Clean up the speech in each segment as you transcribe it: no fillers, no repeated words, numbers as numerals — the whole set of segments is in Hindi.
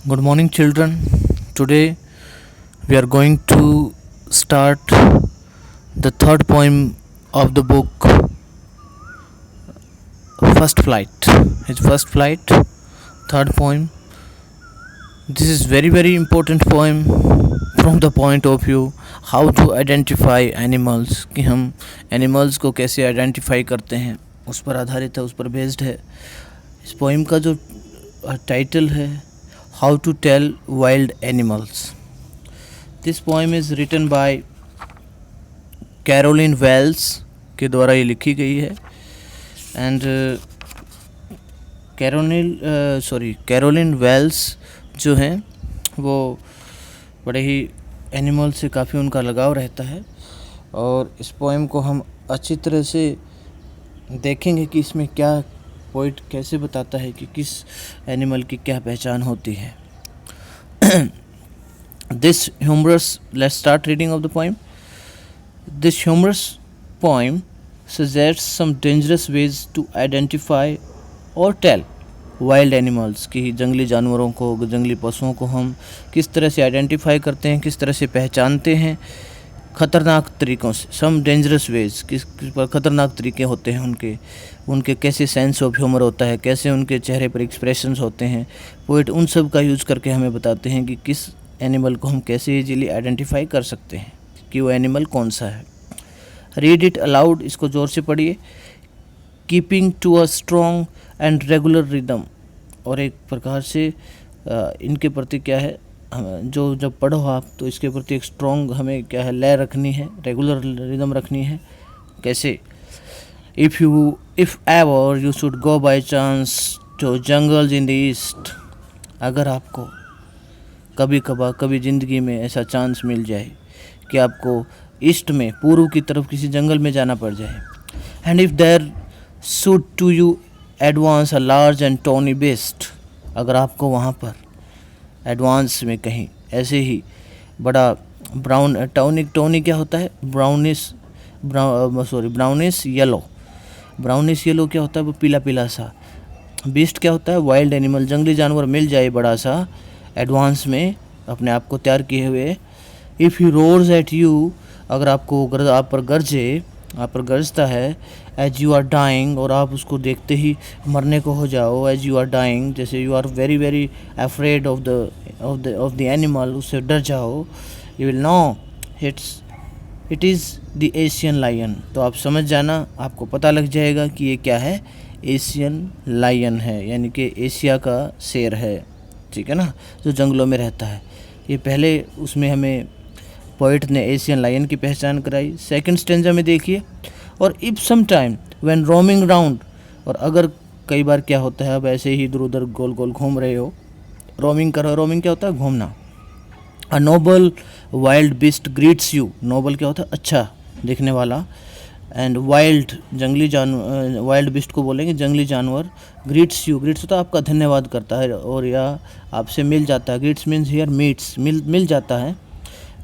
Good morning, children. Today we are going to start the third poem of the book First Flight. It's First Flight, third poem. This is very important poem from the point of view how to identify animals कि हम animals को कैसे आइडेंटिफाई करते हैं उस पर आधारित है, उस पर बेस्ड है. इस पोइम का जो टाइटल है how to tell wild animals. This poem is written by Carolyn Wells के द्वारा ये लिखी गई है. एंड कैरोलिन वेल्स जो हैं वो बड़े ही एनिमल से काफ़ी उनका लगाव रहता है और इस पोइम को हम अच्छी तरह से देखेंगे कि इसमें क्या पोइट कैसे बताता है कि किस एनिमल की क्या पहचान होती है. This humorous, let's start reading of the poem. This humorous poem suggests some dangerous ways to identify or tell wild animals की जंगली जानवरों को, जंगली पशुओं को हम किस तरह से आइडेंटिफाई करते हैं, किस तरह से पहचानते हैं ख़तरनाक तरीक़ों से. सम डेंजरस वेज, किस पर ख़तरनाक तरीके होते हैं उनके कैसे सेंस ऑफ ह्यूमर होता है, कैसे उनके चेहरे पर एक्सप्रेशंस होते हैं. पोइट उन सब का यूज़ करके हमें बताते हैं कि किस एनिमल को हम कैसे इजीली आइडेंटिफाई कर सकते हैं कि वो एनिमल कौन सा है. रीड इट अलाउड, इसको ज़ोर से पढ़िए. Keeping to a strong and regular rhythm, और एक प्रकार से इनके प्रति क्या है, जो जब पढ़ो आप तो इसके प्रति एक स्ट्रॉन्ग हमें क्या है लय रखनी है, रेगुलर रिदम रखनी है. कैसे? If ever you should go by chance to jungles in the east, अगर आपको कभी ज़िंदगी में ऐसा चांस मिल जाए कि आपको ईस्ट में, पूर्व की तरफ किसी जंगल में जाना पड़ जाए. And if there should to you advance a large and tawny beast, अगर आपको वहाँ पर एडवांस में कहीं ऐसे ही बड़ा ब्राउन टोनी क्या होता है, ब्राउनिश येलो क्या होता है, वो पीला पीला सा. बीस्ट क्या होता है, वाइल्ड एनिमल, जंगली जानवर मिल जाए बड़ा सा एडवांस में अपने आप को तैयार किए हुए. If he roars at you, अगर आपको आप पर गरजता है. एज यू आर डाइंग, और आप उसको देखते ही मरने को हो जाओ. एज यू आर डाइंग, जैसे you are very afraid of the animal, उससे डर जाओ. You will know it is the Asian lion, तो आप समझ जाना, आपको पता लग जाएगा कि ये क्या है, एशियन लायन है, यानी कि एशिया का शेर है. ठीक है ना, जो जंगलों में रहता है. ये पहले उसमें हमें पोइट ने एशियन लायन की पहचान कराई. सेकंड स्टेंजा में देखिए. और if some time when roaming round, और अगर कई बार क्या होता है, अब ऐसे ही इधर उधर गोल गोल घूम रहे हो, रोमिंग कर रहे हो. रोमिंग क्या होता है, घूमना. A noble wild beast greets you, noble क्या होता है, अच्छा दिखने वाला. एंड वाइल्ड वाइल्ड बीस्ट को बोलेंगे जंगली जानवर. ग्रीट्स यू, ग्रीट्स होता है आपका धन्यवाद करता है और या आपसे मिल जाता है. ग्रीट्स मीन्स हियर मीट्स, मिल जाता है.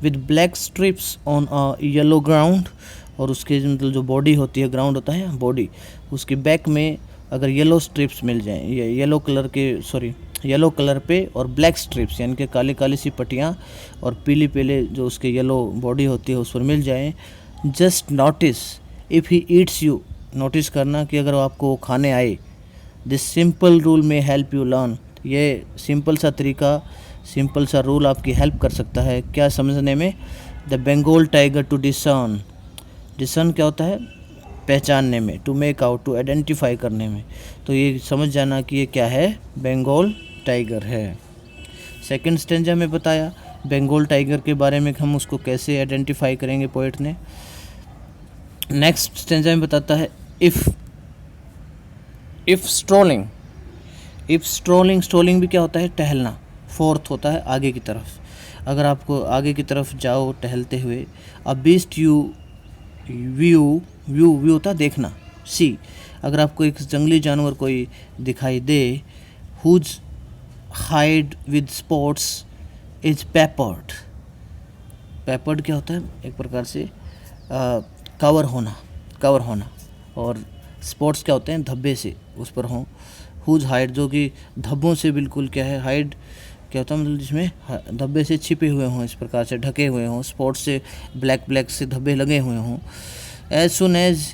With black strips on a yellow ground, और उसके मतलब जो बॉडी होती है, ग्राउंड होता है बॉडी, उसकी बैक में अगर येलो स्ट्रिप्स मिल जाएं, ये येलो कलर पे और ब्लैक स्ट्रिप्स यानी कि काली काली सी पट्टियाँ और पीली पीले जो उसके येलो बॉडी होती है उस पर मिल जाएं. Just notice if he eats you, notice करना कि अगर आपको वो खाने आए. This simple rule may help you learn, ये सिंपल सा रूल आपकी हेल्प कर सकता है क्या समझने में. The Bengal tiger to discern क्या होता है, पहचानने में. To make out, to identify करने में. तो ये समझ जाना कि ये क्या है, बंगाल टाइगर है. सेकंड स्टेंजा में बताया बंगाल टाइगर के बारे में, हम उसको कैसे आइडेंटिफाई करेंगे पोइट ने. नेक्स्ट स्टेंजा में बताता है इफ़ स्ट्रोलिंग भी क्या होता है, टहलना. फोर्थ होता है आगे की तरफ, अगर आपको आगे की तरफ जाओ टहलते हुए. अ बीस्ट व्यू होता है देखना. सी, अगर आपको एक जंगली जानवर कोई दिखाई दे. Whose hide with spots is peppered क्या होता है, एक प्रकार से कवर होना. और स्पॉट्स क्या होते हैं, धब्बे से उस पर हों. हुज हाइड, जो कि धब्बों से बिल्कुल क्या है, हाइड क्या होता है, मतलब जिसमें धब्बे से छिपे हुए हों, इस प्रकार से ढके हुए हों, स्पॉट से ब्लैक से धब्बे लगे हुए हों। As soon as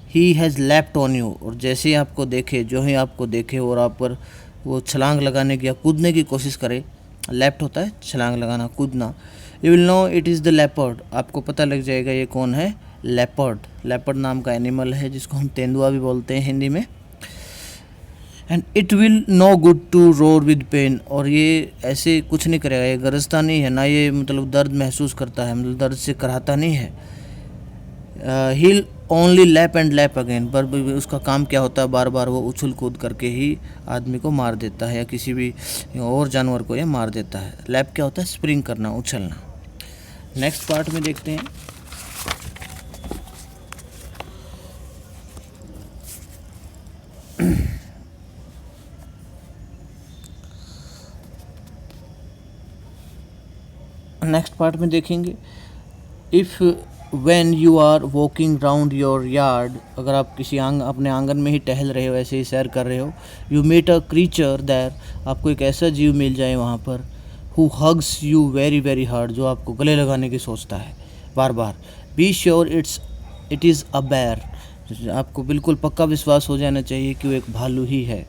he has leapt on you, और जैसे ही आपको देखे, जो ही आपको देखे और आप पर वो छलांग लगाने की या कूदने की कोशिश करे, लैप्ट होता है छलांग लगाना, कूदना। You will know it is the leopard, आपको पता लग जाएगा ये कौन है, लेपर्ड। लेपर्ड नाम का एनिमल है जिसको हम तेंदुआ भी बोलते हैं हिंदी में। And it will no good to roar with pain, और ये ऐसे कुछ नहीं करेगा, ये गरजता नहीं है, ना ये मतलब दर्द महसूस करता है, मतलब दर्द से कराहता नहीं है। He'll only lap and lap again, पर उसका काम क्या होता है, बार बार वो उछल कूद करके ही आदमी को मार देता है या किसी भी और जानवर को ये मार देता है। लैप क्या होता है, स्प्रिंग करना, उछलना। नेक्स्ट पार्ट में देखते हैं। नेक्स्ट पार्ट में देखेंगे, if when you are walking round your yard, अगर आप किसी अपने आंगन में ही टहल रहे हो, ऐसे ही सैर कर रहे हो, you meet a creature there, आपको एक ऐसा जीव मिल जाए वहाँ पर, who hugs you very very hard, जो आपको गले लगाने की सोचता है बार बार। Be sure it is a bear, आपको बिल्कुल पक्का विश्वास हो जाना चाहिए कि वो एक भालू ही है।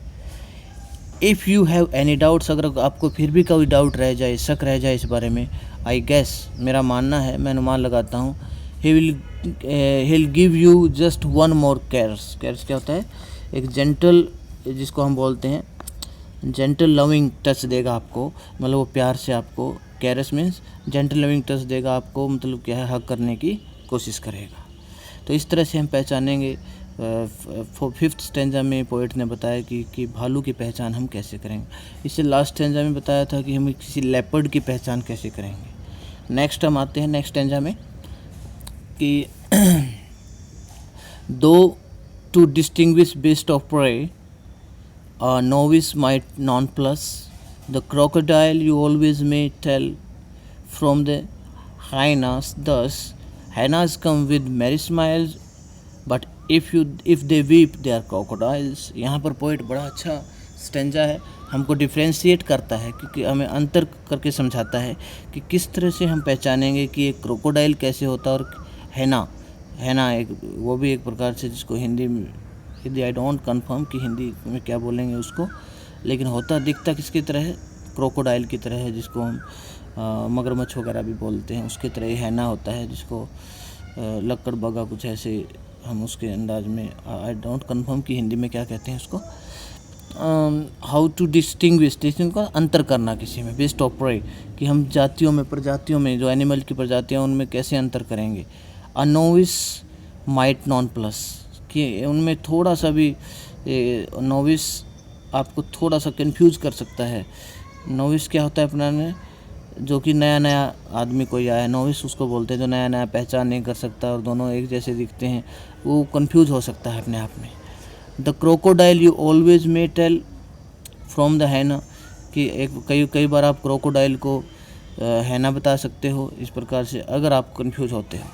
If you have any doubts, अगर आपको फिर भी कोई डाउट रह जाए, शक रह जाए इस बारे में, आई गेस, मेरा मानना है, मैं अनुमान लगाता हूँ, he will give you just one more cares. Cares क्या होता है, एक जेंटल, जिसको हम बोलते हैं जेंटल लविंग टच देगा आपको, मतलब वो प्यार से आपको, Cyrus means gentle loving touch देगा आपको, मतलब क्या है, हक करने की कोशिश करेगा। तो इस तरह से हम पहचानेंगे। फिफ्थ स्टेंजा में पोएट ने बताया कि भालू की पहचान हम कैसे करेंगे। इससे लास्ट स्टेंजा में बताया था कि हम किसी लेपर्ड की पहचान कैसे करेंगे। नेक्स्ट हम आते हैं नेक्स्ट स्टेंजा में कि though to distinguish beast of prey, novice might nonplus, the crocodile you always may tell from the hyenas. Thus, hyenas come with merry smiles, but if they weep, they are crocodiles. यहाँ पर पोइट बड़ा अच्छा स्टेंजा है, हमको डिफ्रेंशिएट करता है, क्योंकि हमें अंतर करके समझाता है कि किस तरह से हम पहचानेंगे कि एक क्रोकोडाइल कैसे होता है, और हैना एक वो भी एक प्रकार से, जिसको हिंदी आई डोंट कन्फर्म कि हिंदी में क्या बोलेंगे उसको, लेकिन होता दिखता किसकी तरह है, क्रोकोडाइल की तरह है, जिसको हम मगरमच्छ वगैरह भी बोलते हैं, उसकी तरह ही हैना होता है, जिसको लक्कड़ बगा कुछ ऐसे हम उसके अंदाज में, आई डोंट कन्फर्म कि हिंदी में क्या कहते हैं उसको। हाउ टू डिस्टिंग्विश का अंतर करना किसी में, बेस्ट ऑफ प्रे, कि हम जातियों में, प्रजातियों में, जो एनिमल की प्रजातियाँ उनमें कैसे अंतर करेंगे। अ नोविस माइट नॉन प्लस, कि उनमें थोड़ा सा भी नोविस आपको थोड़ा सा कंफ्यूज कर सकता है। नोविस क्या होता है अपना ने, जो कि नया नया आदमी कोई आया है, नोविस उसको बोलते हैं जो नया नया पहचान नहीं कर सकता और दोनों एक जैसे दिखते हैं, वो कंफ्यूज हो सकता है अपने आप में। The crocodile you always may tell from the hyena, कि एक कई बार आप क्रोकोडाइल को हैना बता सकते हो, इस प्रकार से अगर आप कंफ्यूज होते हो।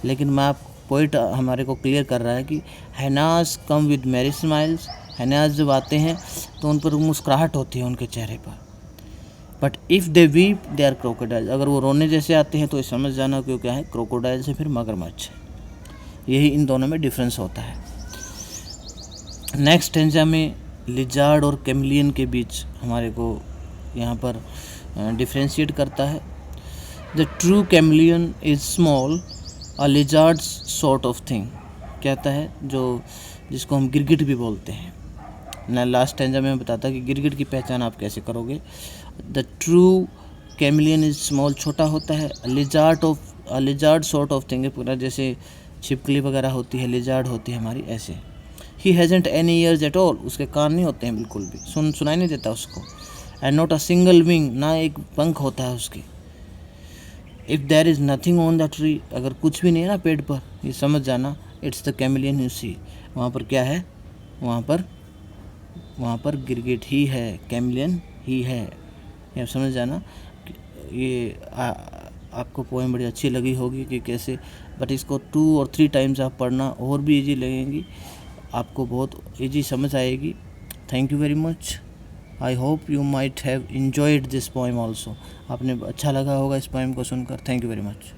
लेकिन मैं आप पोइट हमारे को क्लियर कर रहा है कि hyenas come with Mary smiles, hyenas जब आते हैं तो उन पर मुस्कुराहट होती है उनके चेहरे पर। But if they weep they are crocodile, अगर वो रोने जैसे आते हैं तो ये समझ जाना कि क्या है, क्रोकोडाइल से फिर मगरमच्छ है। यही इन दोनों में डिफरेंस होता है। नेक्स्ट स्टेंजा में लिजार्ड और कैमलियन के बीच हमारे को यहाँ पर डिफ्रेंशिएट करता है। The true chameleon is small, a lizard sort of thing, कहता है जो जिसको हम गिरगिट भी बोलते हैं ना। लास्ट स्टेंजा में बताता कि गिरगिट की पहचान आप कैसे करोगे। The true chameleon is small, छोटा होता है। लिजार्ड सॉर्ट ऑफ थिंग, पूरा जैसे छिपकली वगैरह होती है, लिजार्ड होती है हमारी, ऐसे। He hasn't any years at all, उसके कान नहीं होते हैं बिल्कुल भी, सुनाई नहीं देता उसको। And not a single wing, ना एक पंख होता है उसकी। If there is nothing on the tree, अगर कुछ भी नहीं है ना पेड़ पर, ये समझ जाना it's the chameleon you see. वहाँ पर क्या है, वहाँ पर गिरगिट ही है, कैमलियन ही है, ये समझ जाना। ये आपको पोएम बड़ी अच्छी लगी होगी कि कैसे, बट इसको 2 और 3 टाइम्स आप पढ़ना, और भी इजी लगेगी आपको, बहुत इजी समझ आएगी। Thank you very much. I hope you might have enjoyed this poem also. आपने अच्छा लगा होगा इस पोएम को सुनकर। Thank you very much.